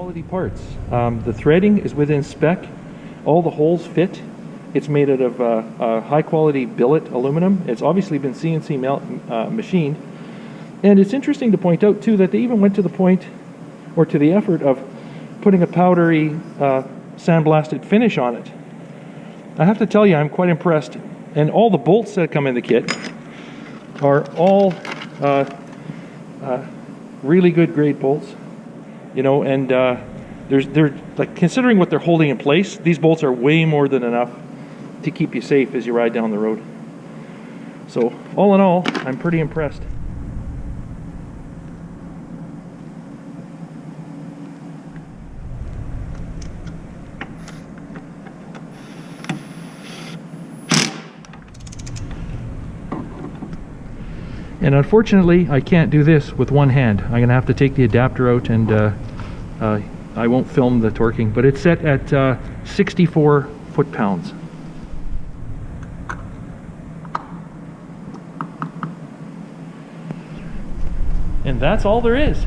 quality parts. The threading is within spec. All the holes fit. It's made out of high quality billet aluminum. It's obviously been CNC machined. And it's interesting to point out too that they even went to the point, or to the effort, of putting a powdery sandblasted finish on it. I have to tell you, I'm quite impressed. And all the bolts that come in the kit are all really good grade bolts, you know, and they're like, considering what they're holding in place, these bolts are way more than enough to keep you safe as you ride down the road. So all in all, I'm pretty impressed. And unfortunately, I can't do this with one hand. I'm gonna have to take the adapter out, and I won't film the torquing, but it's set at 64 foot-pounds. And that's all there is.